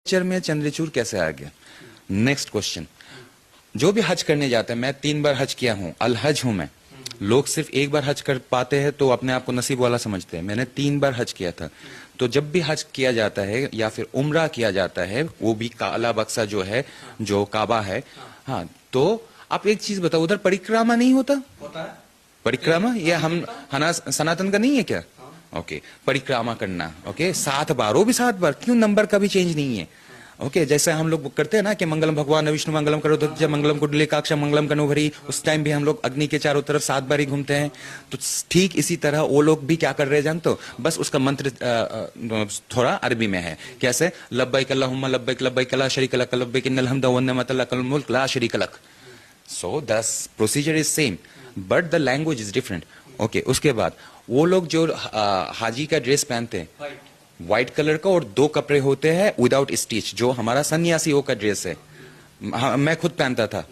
Culture में चंद्रचूड़ कैसे आ गया? Next question. जो भी हज करने जाते हैं, मैं 3 बार हज किया हूं, अल हज हूं मैं। लोग सिर्फ 1 बार हज कर पाते हैं तो अपने आप को नसीब वाला समझते हैं। मैंने 3 बार हज किया था। तो जब भी हज किया जाता है या फिर उम्रा किया जाता है, वो भी काला बक्सा जो है, जो काबा है, हाँ, तो आप एक चीज बताओ, उधर परिक्रमा नहीं होता? होता है परिक्रमा ये हम सनातन का नहीं है क्या? ओके, परिक्रमा करना, ओके, 7 बार, वो भी 7 बार, क्यों? नंबर का भी चेंज नहीं है। ओके, जैसे हम लोग करते हैं ना कि मंगलम भगवान विष्णु मंगलम करो तो मंगलम कुंडलीकाक्ष मंगलम कनोभरी, उस टाइम भी हम लोग अग्नि के चारों तरफ 7 बार ही घूमते हैं। तो ठीक इसी तरह वो लोग भी क्या कर रहे हैं जानते हो? बस उसका मंत्र थोड़ा अरबी में है। कैसे? लब्बैक अल्लाहुम्मा लब्बैक लब्बैक ला शरीक लक लब्बैक इन्नल हम्द व निअमत लकल मुल्क ला शरीक luck. So the procedure is same but the language is different. Okay, उसके बाद वो लोग जो हाजी का ड्रेस पहनते हैं व्हाइट कलर का, और 2 कपड़े होते हैं विदाउट स्टिच, जो हमारा सन्यासियों का ड्रेस है। मैं खुद पहनता था।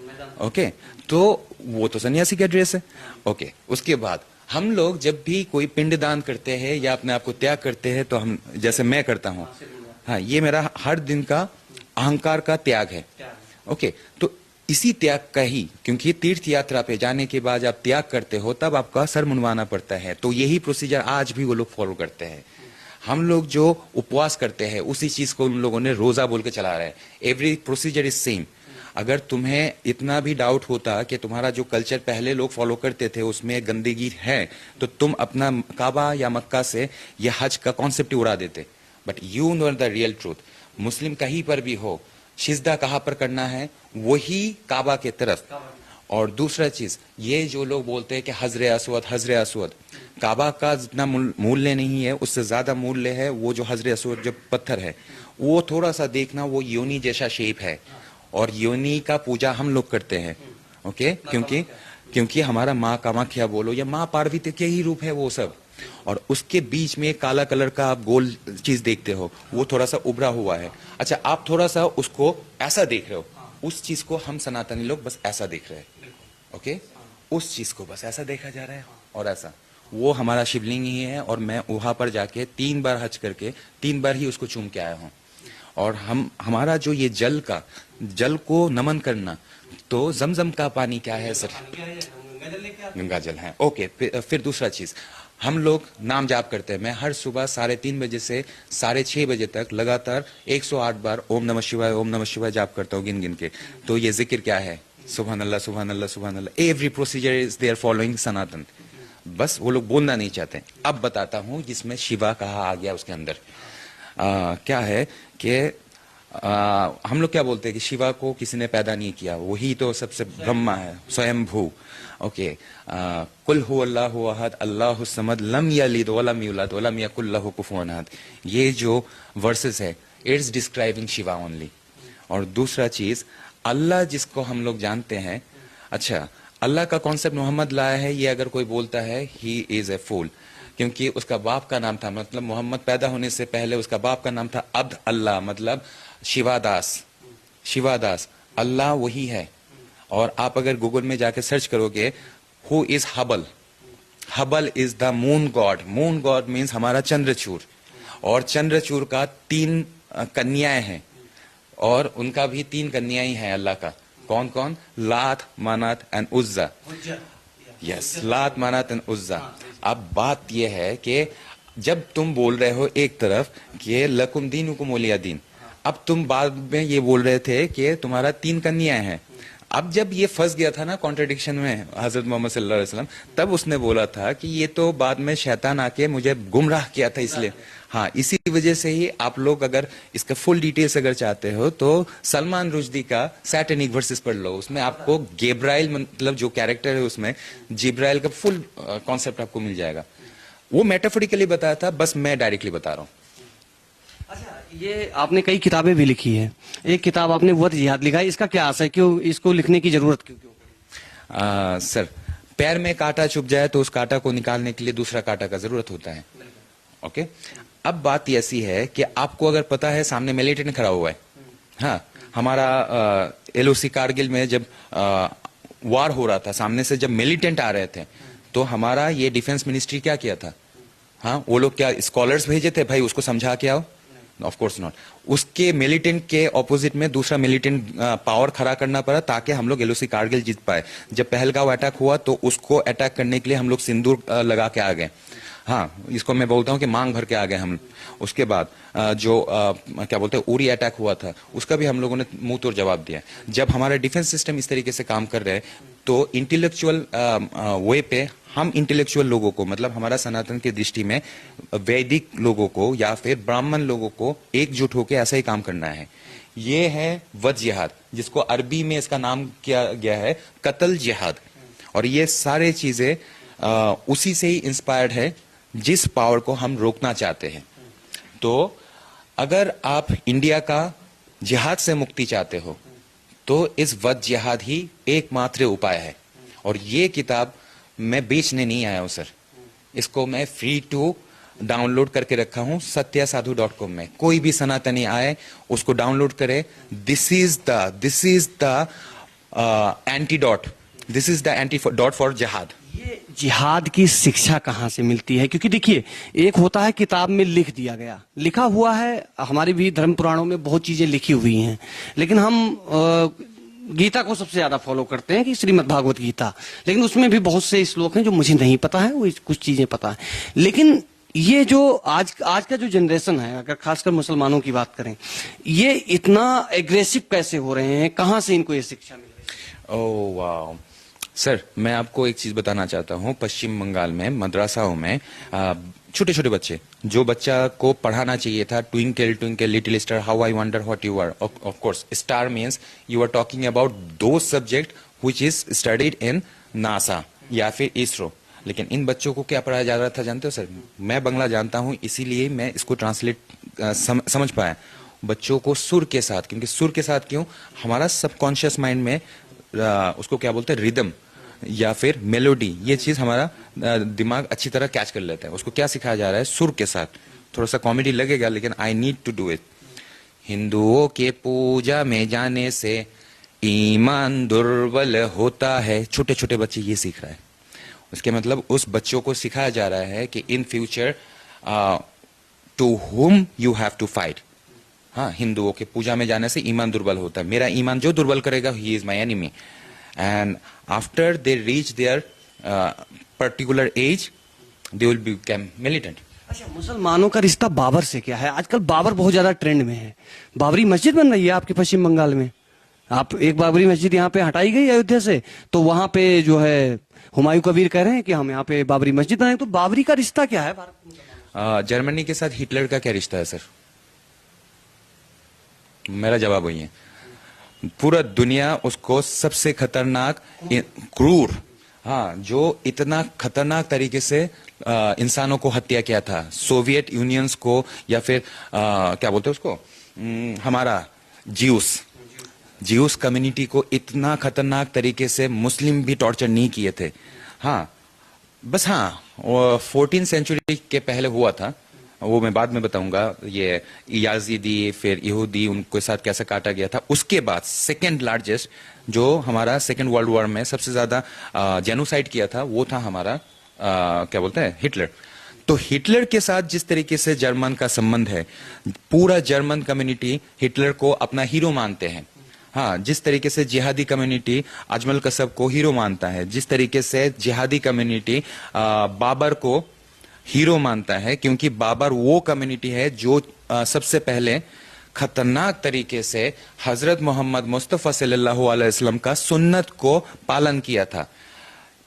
ओके, तो वो तो सन्यासी का ड्रेस है। ओके, उसके बाद हम लोग जब भी कोई पिंडदान करते हैं या अपने आप को त्याग करते हैं, तो हम, जैसे मैं करता हूँ, हाँ, ये मेरा हर दिन का अहंकार का त्याग है। ओके, तो इसी त्याग का ही, क्योंकि तीर्थ यात्रा पे जाने के बाद आप त्याग करते हो तब आपका सर मुंडवाना पड़ता है। तो यही प्रोसीजर आज भी वो लोग फॉलो करते हैं। हम लोग जो उपवास करते हैं उसी चीज को उन लोगों ने रोजा बोल के चला रहे हैं। Every procedure is same. अगर तुम्हें इतना भी डाउट होता कि तुम्हारा जो कल्चर पहले लोग फॉलो करते थे उसमें गंदगी है, तो तुम अपना काबा या मक्का से यह हज का कॉन्सेप्ट उड़ा देते। But you know the real truth. Muslim कहीं पर भी हो, सिजदा कहाँ पर करना है? वही काबा के तरफ। और दूसरा चीज, ये जो लोग बोलते हैं कि हजरे असवद, हजरे असवद, काबा का जितना मूल्य नहीं है उससे ज्यादा मूल्य है वो जो हजरे असवद जो पत्थर है, वो थोड़ा सा देखना, वो योनी जैसा शेप है, और योनी का पूजा हम लोग करते हैं। ओके, क्योंकि हमारा माँ कामाख्या बोलो या माँ पार्वती के ही रूप है वो सब। और उसके बीच में काला कलर का आप गोल चीज देखते हो, वो थोड़ा सा उभरा हुआ है। अच्छा, आप थोड़ा सा उसको ऐसा देख रहे हो, उस चीज को हम सनातनी लोग बस ऐसा देख रहे हैं। ओके, उस चीज को बस ऐसा देखा जा रहा है और ऐसा, वो हमारा शिवलिंग ही है। और मैं वहां पर जाके 3 बार हज करके 3 बार ही उसको चूम के आया हूँ। और हमारा जो ये जल को नमन करना, तो जमजम का पानी क्या है सर? गंगा जल है। ओके, फिर दूसरा चीज, हम लोग नाम जाप करते हैं। मैं हर सुबह 3:30 बजे से 6:30 बजे तक लगातार 108 बार ओम नमः शिवाय, ओम नमः शिवाय जाप करता हूँ गिन गिन के। तो ये जिक्र क्या है? सुभान अल्लाह, सुभान अल्लाह, सुभान Allah. Every procedure is there following Sanatan. बस वो लोग बोलना नहीं चाहते। अब बताता हूँ जिसमें शिवा कहा आ गया उसके अंदर। क्या है कि हम लोग क्या बोलते हैं कि शिवा को किसी ने पैदा नहीं किया, वही तो सबसे ब्रह्मा है, स्वयंभू। ओके, कुल हु अल्लाहु अहद अल्लाहु समद लम यलिद वलम यूलद वलम यकुल लहु कुफुवन अहद, ये जो वर्सेस है, इट्स डिस्क्राइबिंग शिवा ओनली। और दूसरा चीज, अल्लाह जिसको हम लोग जानते हैं, अच्छा, अल्लाह का कॉन्सेप्ट मोहम्मद लाया है, ये अगर कोई बोलता है ही इज ए फूल, क्योंकि उसका बाप का नाम था, मतलब मोहम्मद पैदा होने से पहले उसका बाप का नाम था अब्द अल्लाह, मतलब शिवादास। शिवादास, अल्लाह वही है। और आप अगर गूगल में जाके सर्च करोगे who is Hubble, Hubble is the moon God. Moon God means हमारा चंद्रचूड़, और चंद्रचूड़ का 3 कन्याएं हैं, और उनका भी 3 कन्याएं हैं अल्लाह का। कौन कौन? लात, मानात एंड उज्जा। यस, लात, मानात एंड उज्जा। अब बात यह है कि जब तुम बोल रहे हो एक तरफ कि लकुम दीनुकुम वलिया दीन, अब तुम बाद में ये बोल रहे थे कि तुम्हारा 3 कन्याएं हैं। अब जब ये फंस गया था ना कॉन्ट्रडिक्शन में हजरत मोहम्मद सल्लल्लाहु अलैहि वसल्लम, तब उसने बोला था कि ये तो बाद में शैतान आके मुझे गुमराह किया था, इसलिए। हाँ, इसी वजह से ही आप लोग अगर इसका फुल डिटेल्स अगर चाहते हो तो सलमान रुश्दी का सैटेनिक वर्सेस पढ़ लो। उसमें आपको गेब्राइल, मतलब जो कैरेक्टर है उसमें जिब्राइल का फुल कॉन्सेप्ट आपको मिल जाएगा। वो मेटाफोरिकली बताया था, बस मैं डायरेक्टली बता रहा हूँ। अच्छा, ये आपने कई किताबें भी लिखी है, एक किताब आपने वत जिहाद लिखा है, इसका क्या आशय है, क्यों इसको लिखने की जरूरत क्यों पड़ी? सर, पैर में कांटा चुभ जाए तो उस कांटा को निकालने के लिए दूसरा कांटा का जरूरत होता है। ओके, अब बात ऐसी है कि आपको अगर पता है सामने मिलिटेंट खड़ा हुआ है, हाँ, हमारा एलओसी कारगिल में जब वार हो रहा था, सामने से जब मिलिटेंट आ रहे थे, तो हमारा ये डिफेंस मिनिस्ट्री क्या किया था? हाँ, वो लोग क्या स्कॉलर्स भेजे थे, भाई उसको समझा के आओ, ऑफ कोर्स नॉट। उसके मिलिटेंट के ऑपोजिट में दूसरा मिलिटेंट पावर खड़ा करना पड़ा ताकि हम लोग एलओसी कारगिल जीत पाए। जब पहलगांव अटैक हुआ तो उसको अटैक करने के लिए हम लोग सिंदूर लगा के आ गए। हाँ, इसको मैं बोलता हूँ कि मांग भर के आ गए हम। उसके बाद क्या बोलते हैं, उरी अटैक हुआ था, उसका भी हम लोगों ने मुंह तोड़ जवाब दिया। जब हमारा डिफेंस सिस्टम इस तरीके से काम कर रहे हैं तो इंटेलेक्चुअल वे पे हम इंटेलेक्चुअल लोगों को, मतलब हमारा सनातन की दृष्टि में वैदिक लोगों को या फिर ब्राह्मण लोगों को एकजुट होकर ऐसा ही काम करना है। ये है वद जिहाद, जिसको अरबी में इसका नाम किया गया है कत्ल जिहाद। और ये सारे चीजें उसी से ही इंस्पायर्ड है जिस पावर को हम रोकना चाहते हैं। तो अगर आप इंडिया का जिहाद से मुक्ति चाहते हो तो इस वद जिहाद ही एकमात्र उपाय है। और ये किताब मैं बेचने नहीं आया हूं सर, इसको मैं फ्री टू डाउनलोड करके रखा हूं satyasadhu.com में। कोई भी सनातनी आए उसको डाउनलोड करे। This is the antidote, this is the antidote for जिहाद। ये जिहाद की शिक्षा कहाँ से मिलती है? क्योंकि देखिए, एक होता है किताब में लिख दिया गया, लिखा हुआ है, हमारे भी धर्म पुराणों में बहुत चीजें लिखी हुई हैं, लेकिन हम गीता को सबसे ज्यादा फॉलो करते हैं कि श्रीमद् भागवत गीता, लेकिन उसमें भी बहुत से श्लोक हैं जो मुझे नहीं पता है, वो कुछ चीजें पता है। लेकिन ये जो आज का जो जनरेशन है, अगर खासकर मुसलमानों की बात करें, ये इतना एग्रेसिव कैसे हो रहे हैं? कहाँ से इनको ये शिक्षा मिल रही है? ओह वाह सर, मैं आपको एक चीज बताना चाहता हूँ। पश्चिम बंगाल में मद्रासाओं में छोटे छोटे बच्चे, जो बच्चा को पढ़ाना चाहिए था twinkle twinkle little star how I wonder what you are, of course star means you are talking about दो subject which is studied in NASA या फिर इसरो। लेकिन इन बच्चों को क्या पढ़ाया जा रहा था जानते हो सर? मैं बंगला जानता हूँ, इसीलिए मैं इसको ट्रांसलेट समझ पाया। बच्चों को सुर के साथ, क्योंकि सुर के साथ क्यों, हमारा सबकॉन्शियस माइंड में उसको क्या बोलते हैं, रिदम या फिर मेलोडी, ये चीज हमारा दिमाग अच्छी तरह कैच कर लेता है। उसको क्या सिखाया जा रहा है? सुर के साथ। थोड़ा सा कॉमेडी लगेगा लेकिन I need to do it. हिंदुओं के पूजा में जाने से ईमान दुर्बल होता है। छोटे छोटे बच्चे ये सीख रहा है। उसके मतलब उस बच्चों को सिखाया जा रहा है कि in future to whom you have to fight. हाँ, हिंदुओं के पूजा में जाने से ईमान दुर्बल होता है। मेरा ईमान जो दुर्बल करेगा, he is my enemy. And after they reach their particular age, they will become militant. अच्छा, मुसलमानों का रिश्ता बाबर से क्या है? आजकल बाबर बहुत ज्यादा ट्रेंड में है। बाबरी मस्जिद बन रही है आपके पश्चिम बंगाल में। आप एक बाबरी मस्जिद यहाँ पे हटाई गई अयोध्या से, तो वहां पे जो है हुमायूं कबीर कह रहे हैं कि हम यहाँ पे बाबरी मस्जिद बनाए। तो बाबरी का रिश्ता क्या है भारत? जर्मनी के साथ हिटलर का क्या रिश्ता है सर? मेरा जवाब वही है। पूरा दुनिया उसको सबसे खतरनाक, क्रूर, हाँ, जो इतना खतरनाक तरीके से इंसानों को हत्या किया था, सोवियत यूनियंस को या फिर क्या बोलते हैं उसको, हमारा ज्यूस कम्युनिटी को इतना खतरनाक तरीके से मुस्लिम भी टॉर्चर नहीं किए थे। हाँ, बस हाँ, 14th सेंचुरी के पहले हुआ था, वो मैं बाद में बताऊंगा। ये याजीदी फिर यहूदी, उनके साथ कैसे काटा गया था। उसके बाद सेकेंड लार्जेस्ट, जो हमारा सेकेंड वर्ल्ड वॉर में सबसे ज्यादा जेनोसाइड किया था, वो था हमारा क्या बोलते हैं, हिटलर। तो हिटलर के साथ जिस तरीके से जर्मन का संबंध है, पूरा जर्मन कम्युनिटी हिटलर को अपना हीरो मानते हैं। हाँ, जिस तरीके से जिहादी कम्युनिटी अजमल कसब को हीरो मानता है, जिस तरीके से जिहादी कम्युनिटी बाबर को हीरो मानता है, क्योंकि बाबर वो कम्युनिटी है जो सबसे पहले खतरनाक तरीके से हजरत मोहम्मद मुस्तफ़ा सल्लल्लाहु अलैहि वसल्लम का सुन्नत को पालन किया था।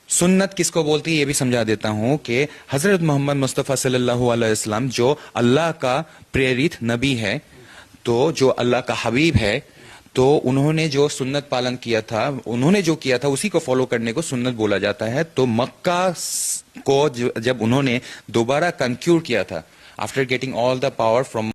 सुन्नत किसको बोलती है ये भी समझा देता हूं कि हजरत मोहम्मद मुस्तफ़ा सल्लल्लाहु अलैहि वसल्लम जो अल्लाह का प्रेरित नबी है, तो जो अल्लाह का हबीब है, तो उन्होंने जो सुन्नत पालन किया था, उन्होंने जो किया था उसी को फॉलो करने को सुन्नत बोला जाता है। तो मक्का को जब उन्होंने दोबारा कंक्यूर किया था, after getting all the power from